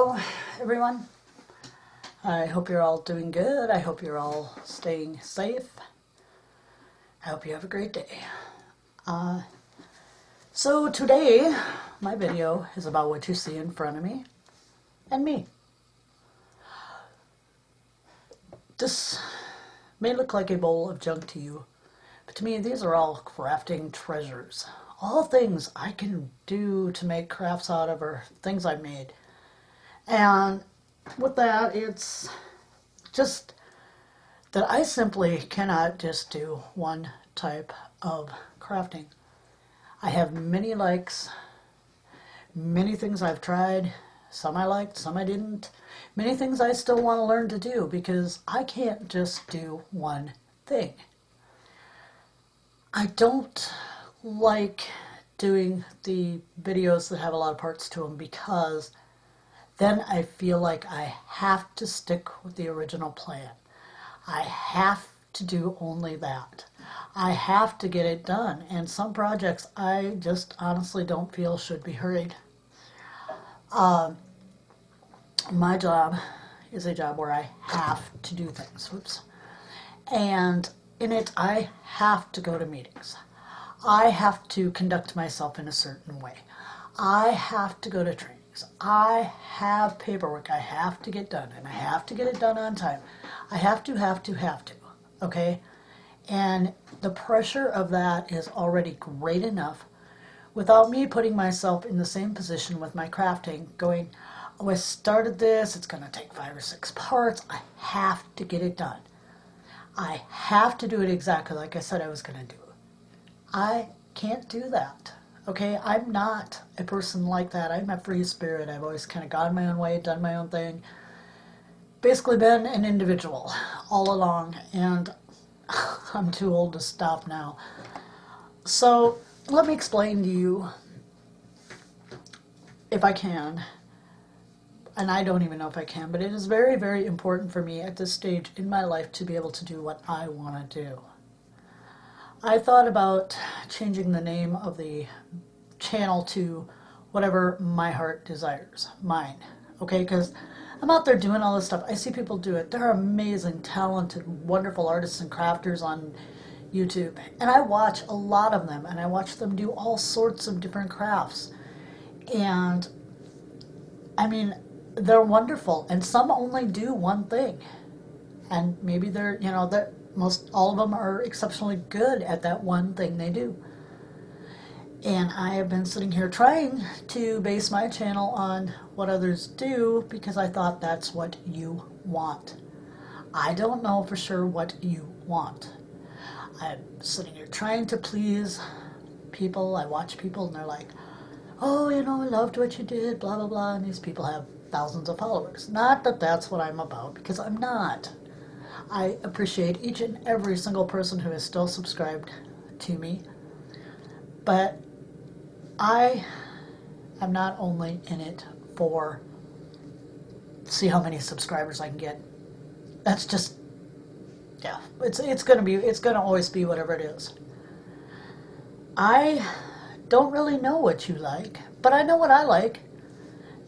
Hello everyone, I hope you're all doing good. I hope you're all staying safe. I hope you have a great day. So today my video is about what you see in front of me and me. This may look like a bowl of junk to you, but to me these are all crafting treasures. All things I can do to make crafts out of or things I made. And with that, it's just that I simply cannot just do one type of crafting. I have many likes, many things I've tried, some I liked, some I didn't, many things I still want to learn to do because I can't just do one thing. I don't like doing the videos that have a lot of parts to them because then I feel like I have to stick with the original plan. I have to do only that. I have to get it done. And some projects I just honestly don't feel should be hurried. My job is a job where I have to do things. Whoops. And in it, I have to go to meetings. I have to conduct myself in a certain way. I have to go to trainings. I have paperwork I have to get done, and I have to get it done on time. I have to, okay? And the pressure of that is already great enough without me putting myself in the same position with my crafting, going, oh, I started this, it's going to take 5 or 6 parts, I have to get it done. I have to do it exactly like I said I was going to do. I can't do that. Okay, I'm not a person like that. I'm a free spirit. I've always kind of gone my own way, done my own thing. Basically been an individual all along, and I'm too old to stop now. So let me explain to you, if I can, and I don't even know if I can, but it is very, very important for me at this stage in my life to be able to do what I want to do. I thought about changing the name of the channel to whatever my heart desires, mine, okay, because I'm out there doing all this stuff. I see people do it. There are amazing, talented, wonderful artists and crafters on YouTube, and I watch a lot of them, and I watch them do all sorts of different crafts, and I mean, they're wonderful, and some only do one thing, and maybe they're, most all of them are exceptionally good at that one thing they do. And I have been sitting here trying to base my channel on what others do because I thought that's what you want. I don't know for sure what you want. I'm sitting here trying to please people. I watch people and they're like, oh, I loved what you did, blah, blah, blah. And these people have thousands of followers. Not that that's what I'm about, because I'm not. I appreciate each and every single person who is still subscribed to me, but I am not only in it for see how many subscribers I can get. That's just, yeah, it's gonna always be whatever it is. I don't really know what you like, but I know what I like.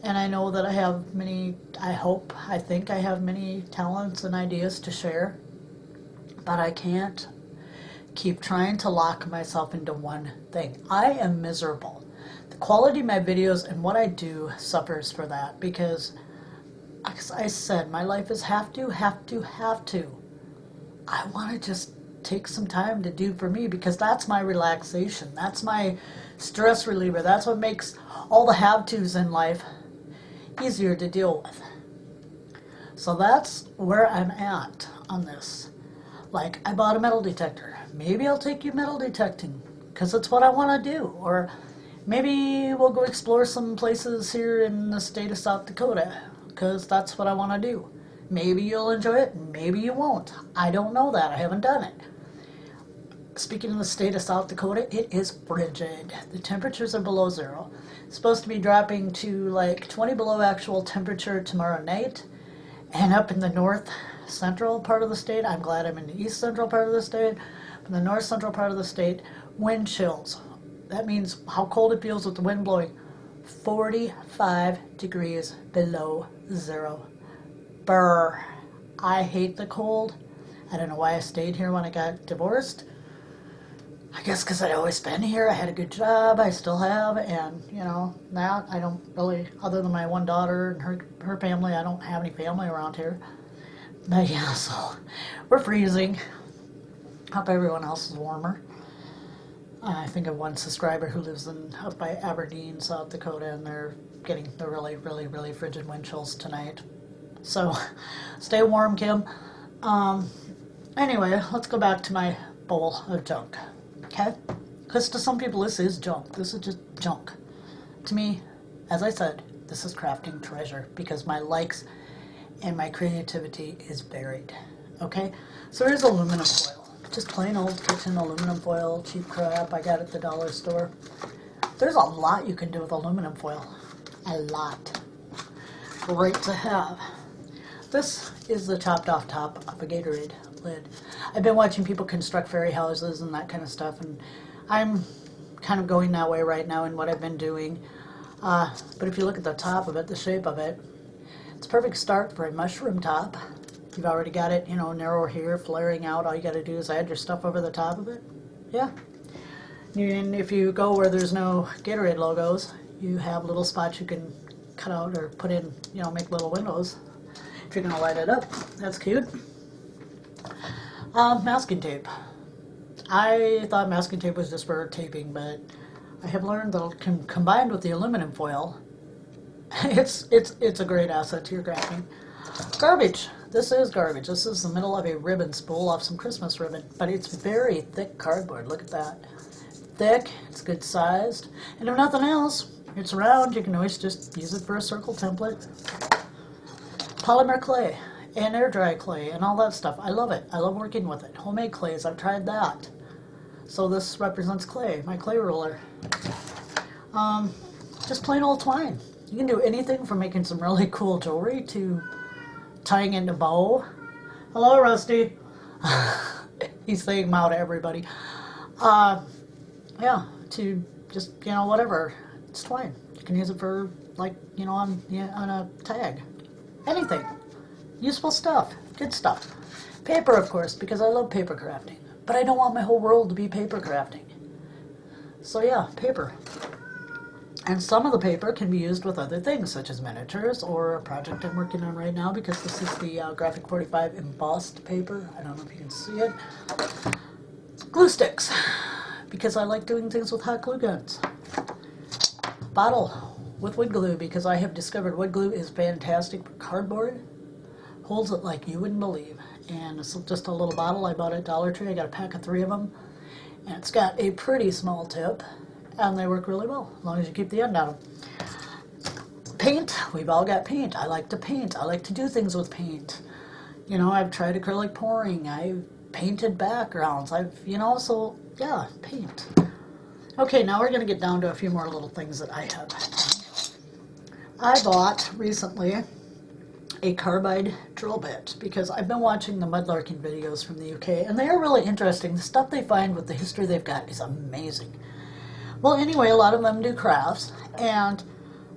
And I know that I have many, I think I have many talents and ideas to share, but I can't keep trying to lock myself into one thing. I am miserable. The quality of my videos and what I do suffers for that because, as I said, my life is have to. I want to just take some time to do for me because that's my relaxation. That's my stress reliever. That's what makes all the have-tos in life easier to deal with. So that's where I'm at on this. Like, I bought a metal detector. Maybe I'll take you metal detecting because it's what I want to do. Or maybe we'll go explore some places here in the state of South Dakota because that's what I want to do. Maybe you'll enjoy it, maybe you won't. I don't know that. I haven't done it. Speaking of the state of South Dakota, it is frigid. The temperatures are below zero. It's supposed to be dropping to like 20 below actual temperature tomorrow night. And up in the north central part of the state, I'm glad I'm in the east central part of the state, but the north central part of the state, wind chills. That means how cold it feels with the wind blowing. 45 degrees below zero. Brr. I hate the cold. I don't know why I stayed here when I got divorced. I guess because I'd always been here. I had a good job. I still have. And, you know, now I don't really, other than my one daughter and her family, I don't have any family around here. But yeah, so we're freezing. Hope everyone else is warmer. I think of one subscriber who lives up by Aberdeen, South Dakota, and they're getting the really, really, really frigid wind chills tonight. So stay warm, Kim. Anyway, let's go back to my bowl of junk. Okay? Because to some people this is junk. This is just junk. To me, as I said, this is crafting treasure because my likes and my creativity is buried. Okay? So here's aluminum foil. Just plain old kitchen aluminum foil, cheap crap I got at the dollar store. There's a lot you can do with aluminum foil. A lot. Great to have. This is the chopped off top of a Gatorade lid. I've been watching people construct fairy houses and that kind of stuff, and I'm kind of going that way right now in what I've been doing. But if you look at the top of it, the shape of it, it's a perfect start for a mushroom top. You've already got it, you know, narrow here, flaring out. All you got to do is add your stuff over the top of it. Yeah. And if you go where there's no Gatorade logos, you have little spots you can cut out or put in, you know, make little windows. If you're going to light it up. That's cute. Masking tape. I thought masking tape was just for taping, but I have learned that combined with the aluminum foil, it's a great asset to your crafting. Garbage. This is garbage. This is the middle of a ribbon spool off some Christmas ribbon, but it's very thick cardboard. Look at that. Thick, it's good sized, and if nothing else, it's round. You can always just use it for a circle template. Polymer clay and air dry clay and all that stuff. I love it. I love working with it. Homemade clays, I've tried that. So this represents clay, my clay ruler. Just plain old twine. You can do anything from making some really cool jewelry to tying into bow. Hello, Rusty. He's saying "mow" to everybody. Yeah, to just, you know, whatever. It's twine. You can use it for, like, you know, on a tag. Anything. Useful stuff. Good stuff. Paper, of course, because I love paper crafting. But I don't want my whole world to be paper crafting. So yeah, paper. And some of the paper can be used with other things, such as miniatures, or a project I'm working on right now, because this is the Graphic 45 embossed paper. I don't know if you can see it. Glue sticks, because I like doing things with hot glue guns. Bottle with wood glue, because I have discovered wood glue is fantastic, but cardboard holds it like you wouldn't believe. And it's just a little bottle I bought at Dollar Tree. I got a pack of 3 of them, and it's got a pretty small tip, and they work really well, as long as you keep the end on them. Paint, we've all got paint. I like to paint. I like to do things with paint. You know, I've tried acrylic pouring. I've painted backgrounds. You know, so yeah, paint. Okay, now we're going to get down to a few more little things that I have. I bought recently a carbide drill bit because I've been watching the mudlarking videos from the UK, and they are really interesting. The stuff they find with the history they've got is amazing. Well, anyway, a lot of them do crafts, and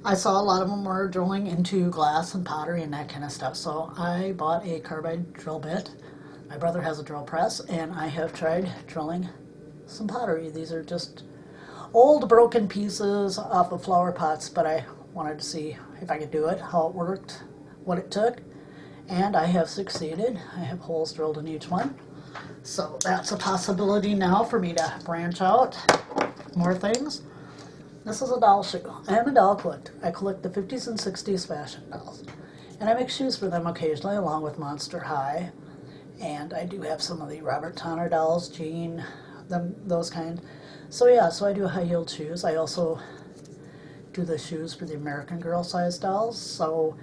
I saw a lot of them were drilling into glass and pottery and that kind of stuff, so I bought a carbide drill bit. My brother has a drill press, and I have tried drilling some pottery. These are just old broken pieces off of flower pots, but I wanted to see if I could do it, how it worked, what it took, and I have succeeded. I have holes drilled in each one, so that's a possibility now for me to branch out more things. This is a doll shoe. I am a doll collector. I collect the 50s and 60s fashion dolls, and I make shoes for them occasionally along with Monster High, and I do have some of the Robert Tonner dolls, Jean, those kind. So yeah, so I do high-heeled shoes. I also do the shoes for the American Girl size dolls, so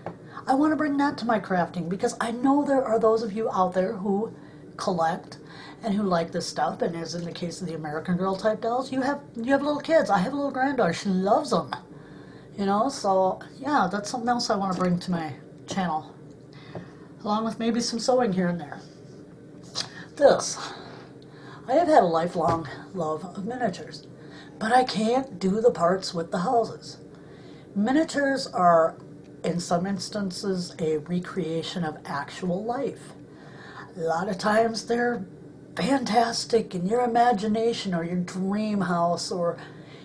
I want to bring that to my crafting because I know there are those of you out there who collect and who like this stuff, and as in the case of the American Girl type dolls, you have little kids. I have a little granddaughter. She loves them, you know, so yeah, that's something else I want to bring to my channel, along with maybe some sewing here and there. This. I have had a lifelong love of miniatures, but I can't do the parts with the houses. Miniatures are, in some instances, a recreation of actual life. A lot of times they're fantastic in your imagination or your dream house or,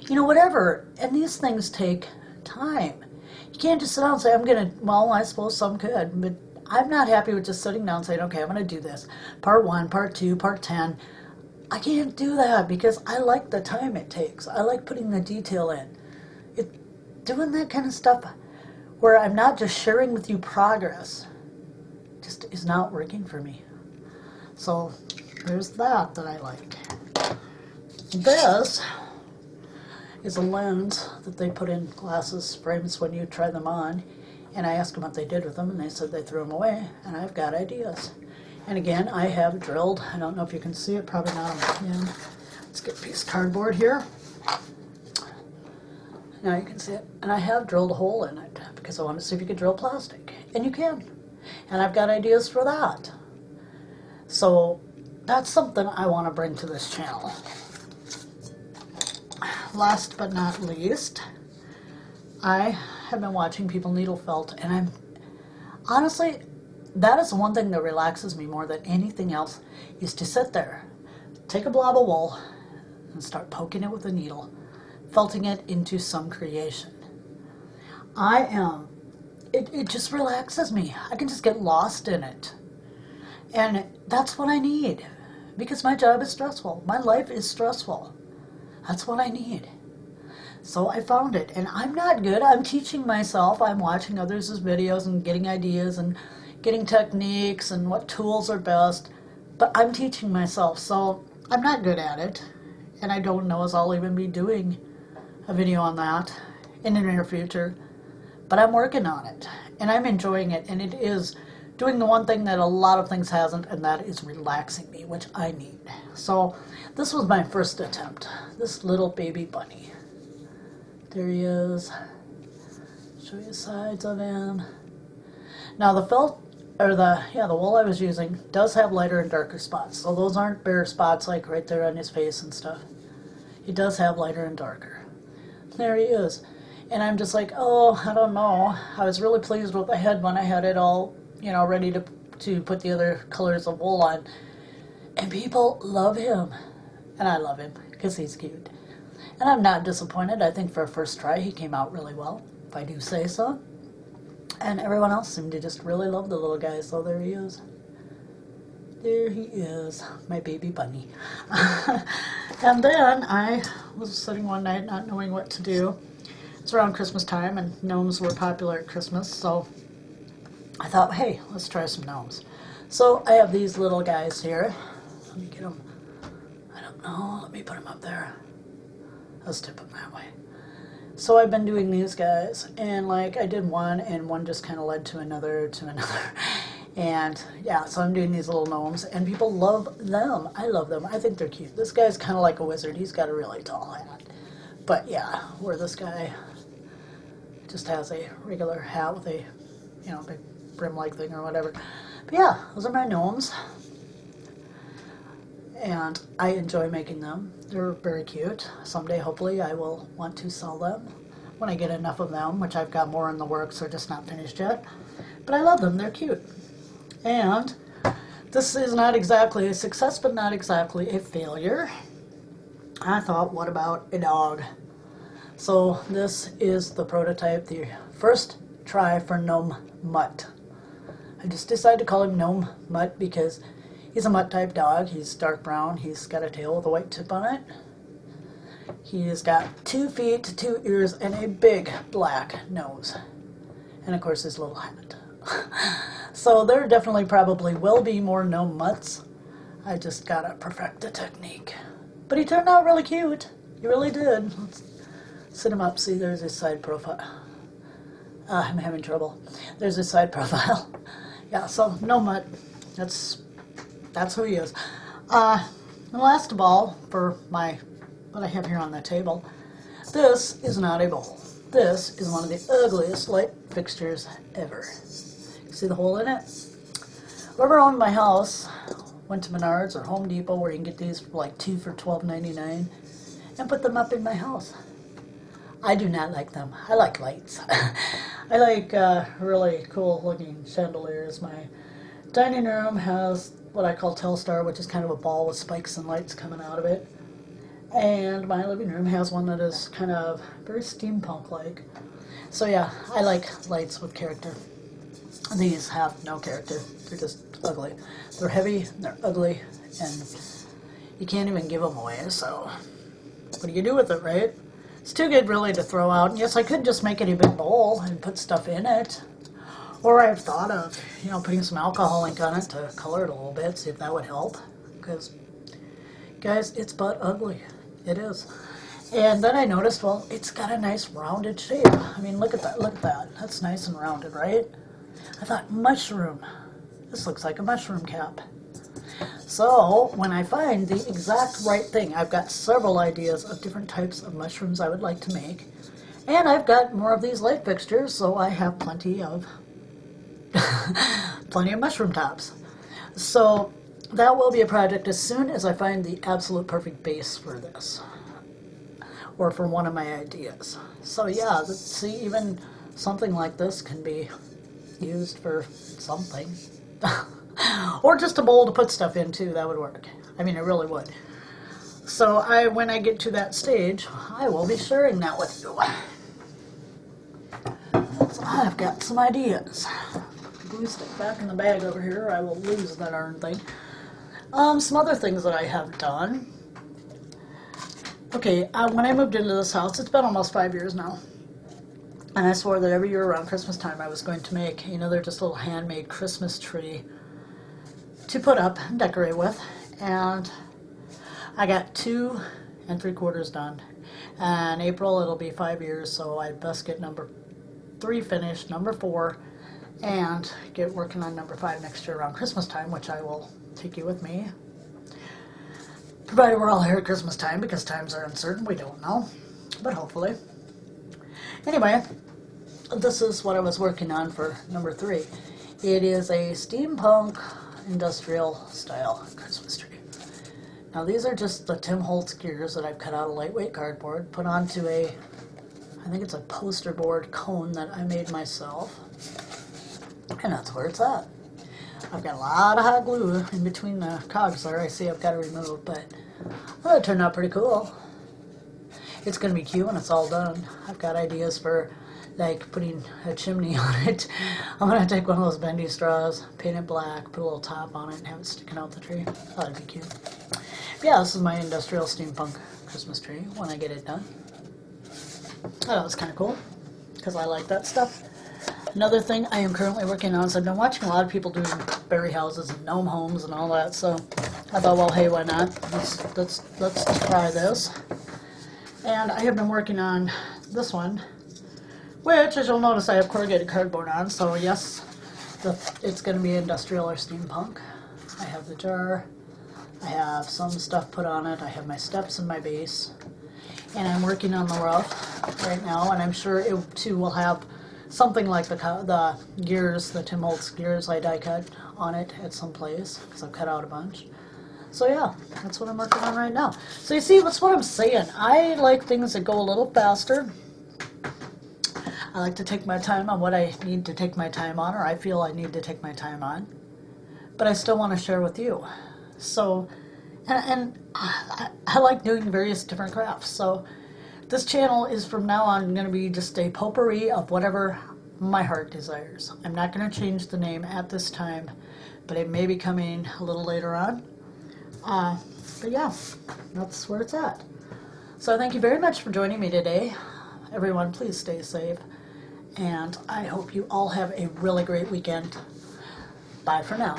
whatever. And these things take time. You can't just sit down and say, well, I suppose some could, but I'm not happy with just sitting down and saying, okay, I'm going to do this. Part 1, part 2, part 10. I can't do that because I like the time it takes. I like putting the detail in. Doing that kind of stuff where I'm not just sharing with you progress just is not working for me. So there's that I like. This is a lens that they put in glasses frames when you try them on. And I asked them what they did with them, and they said they threw them away. And I've got ideas. And again, I have drilled. I don't know if you can see it, probably not on the can. Let's get a piece of cardboard here. Now you can see it. And I have drilled a hole in it because I want to see if you could drill plastic. And you can. And I've got ideas for that. So that's something I want to bring to this channel. Last but not least, I have been watching people needle felt, and honestly, that is the one thing that relaxes me more than anything else, is to sit there, take a blob of wool, and start poking it with a needle, felting it into some creation. It just relaxes me. I can just get lost in it. And that's what I need, because my job is stressful. My life is stressful. That's what I need. So I found it, and I'm not good. I'm teaching myself. I'm watching others' videos and getting ideas and getting techniques and what tools are best, but I'm teaching myself, so I'm not good at it, and I don't know as I'll even be doing a video on that in the near future, but I'm working on it, and I'm enjoying it, and it is doing the one thing that a lot of things hasn't, and that is relaxing me, which I need. So this was my first attempt, this little baby bunny. There he is. Show you sides of him. Now the felt, or the wool I was using does have lighter and darker spots. So those aren't bare spots like right there on his face and stuff. He does have lighter and darker. There he is. And I'm just like, oh, I don't know. I was really pleased with the head when I had it all, ready to put the other colors of wool on. And people love him. And I love him because he's cute. And I'm not disappointed. I think for a first try, he came out really well, if I do say so. And everyone else seemed to just really love the little guy, so there he is. There he is, my baby bunny. And then I was sitting one night not knowing what to do. It's around Christmas time, and gnomes were popular at Christmas, so I thought, hey, let's try some gnomes. So I have these little guys here. Let me get them. I don't know. Let me put them up there. Let's tip them that way. So I've been doing these guys, and I did one, and one just kind of led to another, and yeah, so I'm doing these little gnomes, and people love them. I love them. I think they're cute. This guy's kind of like a wizard. He's got a really tall hat, but yeah, where this guy just has a regular hat with a, big brim-like thing or whatever. But yeah, those are my gnomes. And I enjoy making them. They're very cute. Someday, hopefully, I will want to sell them when I get enough of them, which I've got more in the works, they're just not finished yet. But I love them, they're cute. And this is not exactly a success, but not exactly a failure. I thought, what about a dog? So this is the prototype, the first try for Gnome Mutt. I just decided to call him Gnome Mutt because he's a mutt-type dog. He's dark brown. He's got a tail with a white tip on it. He's got 2 feet, 2 ears, and a big black nose. And of course his little hat. So there definitely probably will be more gnome mutts. I just gotta perfect the technique. But he turned out really cute. He really did. Let's sit him up. See, there's his side profile. I'm having trouble. There's his side profile. Yeah, so gnome mutt. That's who he is. And last of all, for what I have here on the table, this is not a bowl. This is one of the ugliest light fixtures ever. See the hole in it? Whoever owned my house went to Menards or Home Depot, where you can get these for 2 for $12.99, and put them up in my house. I do not like them. I like lights. I like really cool looking chandeliers. My dining room has what I call Telstar, which is kind of a ball with spikes and lights coming out of it. And my living room has one that is kind of very steampunk-like. So yeah, I like lights with character. These have no character. They're just ugly. They're heavy, they're ugly, and you can't even give them away, so what do you do with it, right? It's too good really to throw out. And yes, I could just make it a big bowl and put stuff in it. Or I've thought of, putting some alcohol ink on it to color it a little bit, see if that would help. Because, guys, it's but ugly. It is. And then I noticed, well, it's got a nice rounded shape. I mean, look at that. Look at that. That's nice and rounded, right? I thought, mushroom. This looks like a mushroom cap. So when I find the exact right thing, I've got several ideas of different types of mushrooms I would like to make. And I've got more of these light fixtures, so I have plenty of mushroom tops. So that will be a project as soon as I find the absolute perfect base for this, or for one of my ideas. So yeah, see, even something like this can be used for something. Or just a bowl to put stuff into, that would work. I mean, it really would. So when I get to that stage, I will be sharing that with you. So I've got some ideas. Glue stick back in the bag over here, or I will lose that darn thing. Some other things that I have done. Okay, when I moved into this house, it's been almost 5 years now. And I swore that every year around Christmas time I was going to make another just little handmade Christmas tree to put up and decorate with. And I got 2 3/4 done. And April it'll be 5 years, so I best get number 3 finished, number 4, and get working on number 5 next year around Christmas time, which I will take you with me. Provided we're all here at Christmas time, because times are uncertain, we don't know. But hopefully. Anyway, this is what I was working on for number 3. It is a steampunk industrial style Christmas tree. Now these are just the Tim Holtz gears that I've cut out of lightweight cardboard, put onto I think it's a poster board cone that I made myself. And that's where it's at. I've got a lot of hot glue in between the cogs there. I see I've got to remove, but it turned out pretty cool. It's going to be cute when it's all done. I've got ideas for like putting a chimney on it. I'm going to take one of those bendy straws, paint it black, put a little top on it, and have it sticking out the tree. That'd be cute. But yeah, this is my industrial steampunk Christmas tree when I get it done. That was kind of cool, because I like that stuff. Another thing I am currently working on is I've been watching a lot of people doing berry houses and gnome homes and all that, so I thought, well, hey, why not? Let's try this. And I have been working on this one, which, as you'll notice, I have corrugated cardboard on, so yes, it's going to be industrial or steampunk. I have the jar, I have some stuff put on it, I have my steps and my base, and I'm working on the roof right now, and I'm sure it too will have something like the gears, the Tim Holtz gears I die cut on it at some place, because I've cut out a bunch. So yeah, that's what I'm working on right now. So you see, that's what I'm saying. I like things that go a little faster. I like to take my time on what I need to take my time on, or I feel I need to take my time on. But I still want to share with you. So, and I like doing various different crafts. So this channel is from now on going to be just a potpourri of whatever my heart desires. I'm not going to change the name at this time, but it may be coming a little later on. But yeah, that's where it's at. So thank you very much for joining me today. Everyone, please stay safe. And I hope you all have a really great weekend. Bye for now.